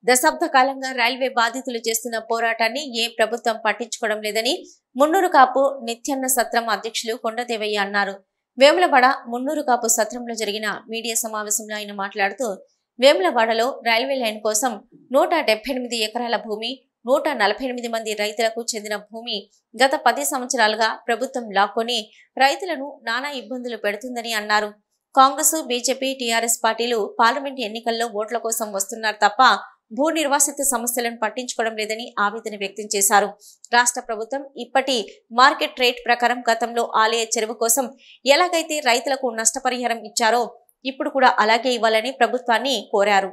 దశాబ్ద కాలంగా రైల్వే బాధితులు చేస్తున్న పోరాటాన్ని ఏ ప్రభుత్వం పట్టించుకోవడం లేదని మున్నూరు కాపు నిత్యాన్న సత్రం అధ్యక్షులు కొండదేవయ్య అన్నారు. వేములవాడ మున్నూరు కాపు సత్రంలో జరిగిన మీడియా సమావేశంలో ఆయన మాట్లాడుతూ, వేములవాడలో రైల్వే లైన్ కోసం 178 ఎకరాల భూమి, 148 మంది రైతులకు చెందిన భూమి గత 10 సంవత్సరాలుగా ప్రభుత్వం లాక్కొని రైతులను నానా ఇబ్బందులు పెడుతుందని అన్నారు. కాంగ్రెస్, బీజేపీ, టీఆర్ఎస్ పార్టీలు పార్లమెంట్ ఎన్నికల్లో ఓట్ల కోసం వస్తున్నారు తప్ప భూ నిర్వాసిత సమస్యలను పట్టించుకోవడం లేదని ఆవేదన వ్యక్తం చేశారు. రాష్ట్ర ప్రభుత్వం ఇప్పటి మార్కెట్ రేట్ ప్రకారం గతంలో ఆలయ చెరువు కోసం ఎలాగైతే రైతులకు నష్టపరిహారం ఇచ్చారో ఇప్పుడు కూడా అలాగే ఇవ్వాలని ప్రభుత్వాన్ని కోరారు.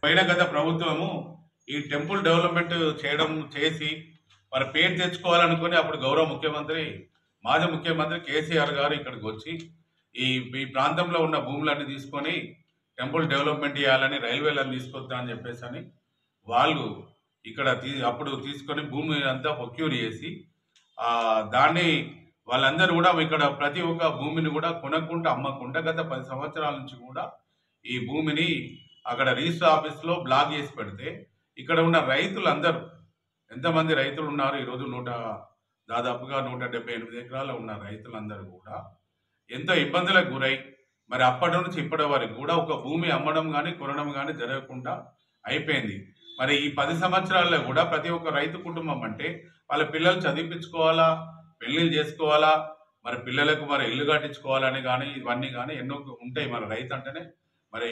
పైన గత ప్రభుత్వము ఈ టెంపుల్ డెవలప్మెంట్ చేసి మరి పేరు తెచ్చుకోవాలనుకుని అప్పుడు గౌరవ ముఖ్యమంత్రి, మాజీ ముఖ్యమంత్రి కేసీఆర్ గారు ఇక్కడికి వచ్చి ఈ ప్రాంతంలో ఉన్న భూములన్నీ తీసుకొని టెంపుల్ డెవలప్మెంట్ చేయాలని, రైల్వేలను తీసుకొద్దా అని చెప్పేసి అని వాళ్ళు ఇక్కడ అప్పుడు తీసుకొని భూమి అంతా ప్రొక్యూర్ చేసి దాన్ని వాళ్ళందరూ కూడా ఇక్కడ ప్రతి ఒక్క భూమిని కూడా కొనకుండా అమ్మకుండా గత 10 సంవత్సరాల నుంచి కూడా ఈ భూమిని అక్కడ రిజిస్టర్ ఆఫీస్లో బ్లాక్ చేసి పెడితే ఇక్కడ ఉన్న రైతులందరూ, ఎంతమంది రైతులు ఉన్నారు ఈరోజు దాదాపుగా 178 ఎకరాలు ఉన్న రైతులందరూ కూడా ఎంతో ఇబ్బందులకు గురై మరి అప్పటి నుంచి ఇప్పటి వరకు కూడా ఒక భూమి అమ్మడం కానీ కొనడం కానీ జరగకుండా అయిపోయింది. మరి ఈ 10 సంవత్సరాల్లో కూడా ప్రతి ఒక్క రైతు కుటుంబం అంటే వాళ్ళ పిల్లలు చదివించుకోవాలా, పెళ్ళిళ్ళు చేసుకోవాలా, మరి పిల్లలకు మరి ఇల్లు కట్టించుకోవాలని కానీ ఇవన్నీ కానీ ఎన్నో ఉంటాయి. మరి రైతు అంటేనే మరి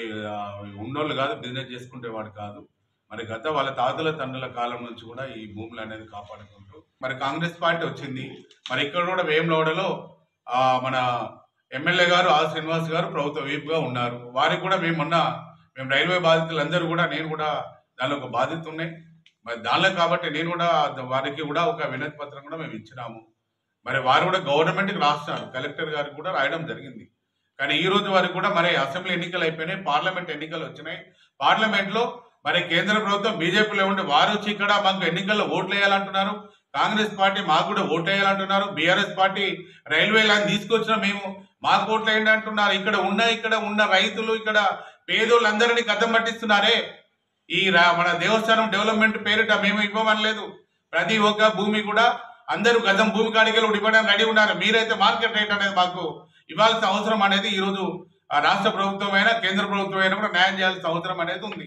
ఉన్నోళ్ళు కాదు, బిజినెస్ చేసుకునేవాడు కాదు. మరి గత వాళ్ళ తాతల తండ్రుల కాలం నుంచి కూడా ఈ భూములు అనేది కాపాడుకుంటూ మరి కాంగ్రెస్ పార్టీ వచ్చింది. మరి ఇక్కడ కూడా వేములవాడలో మన ఎమ్మెల్యే గారు ఆర్ శ్రీనివాస్ గారు ప్రభుత్వ వీపుగా ఉన్నారు. వారికి కూడా మేము రైల్వే బాధితులందరూ కూడా, నేను కూడా దానిలో ఒక బాధ్యత ఉన్నాయి. మరి దానిలో కాబట్టి నేను కూడా వారికి కూడా ఒక వినతి పత్రం కూడా మేము ఇచ్చినాము. మరి వారు కూడా గవర్నమెంట్కి రాస్తున్నారు, కలెక్టర్ గారికి కూడా రాయడం జరిగింది. కానీ ఈ రోజు వరకు కూడా మరి అసెంబ్లీ ఎన్నికలు అయిపోయినాయి, పార్లమెంట్ ఎన్నికలు వచ్చినాయి. పార్లమెంట్లో మరి కేంద్ర ప్రభుత్వం బీజేపీలో ఉండి వారు వచ్చి ఇక్కడ మాకు ఎన్నికల్లో ఓట్లు వేయాలంటున్నారు. కాంగ్రెస్ పార్టీ మాకు కూడా ఓట్లు వేయాలంటున్నారు. బీఆర్ఎస్ పార్టీ రైల్వే లైన్ తీసుకొచ్చిన మేము మాకు ఓట్లు వేయండి అంటున్నారు. ఇక్కడ ఉన్న రైతులు, ఇక్కడ పేదోళ్ళందరినీ కథం పట్టిస్తున్నారే. ఈ మన దేవస్థానం డెవలప్మెంట్ పేరిట మేము ఇవ్వమనలేదు. ప్రతి ఒక్క భూమి కూడా అందరూ గతం భూమి కాడికలు ఇవ్వడానికి రెడీ ఉన్నారు. మీరైతే మార్కెట్ రేట్ అనేది మాకు ఇవ్వాల్సిన అవసరం అనేది ఈరోజు రాష్ట్ర ప్రభుత్వం అయినా కేంద్ర ప్రభుత్వం అయినా కూడా న్యాయం చేయాల్సిన అవసరం అనేది ఉంది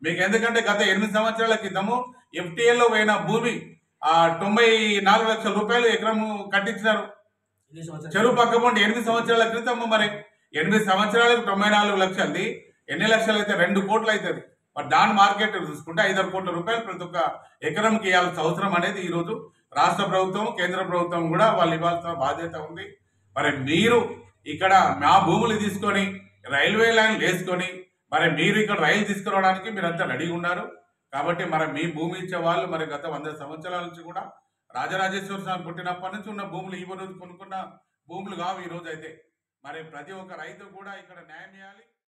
మీకు. ఎందుకంటే గత 8 సంవత్సరాల క్రితము ఎఫ్టీఏలో పోయిన భూమి 94 లక్షల రూపాయలు ఎకరము కట్టించినారు. చెరువు పక్కపొండి 8 సంవత్సరాల క్రితము. మరి 8 సంవత్సరాలకు 94 లక్షలది ఎన్ని లక్షలు అయితే 2 కోట్లు అవుతుంది. మరి దాని మార్కెట్ చూసుకుంటే 5 కోట్ల రూపాయలు ప్రతి ఒక్క ఎకరంకి ఇవ్వాల్సిన అవసరం అనేది ఈరోజు రాష్ట్ర ప్రభుత్వం, కేంద్ర ప్రభుత్వం కూడా వాళ్ళు ఇవ్వాల్సిన బాధ్యత ఉంది. మరి మీరు ఇక్కడ మా భూములు తీసుకొని రైల్వే లైన్ వేసుకొని మరి మీరు ఇక్కడ రైలు తీసుకురావడానికి మీరంతా రెడీగా ఉన్నారు. కాబట్టి మరి మీ భూమి ఇచ్చే వాళ్ళు మరి గత 100 సంవత్సరాల నుంచి కూడా రాజరాజేశ్వర స్వామి పుట్టినప్పటి నుంచి ఉన్న భూములు ఈ రోజు కొనుక్కున్న భూములు కావు. ఈ రోజు అయితే మరి ప్రతి ఒక్క రైతు కూడా ఇక్కడ న్యాయం చేయాలి.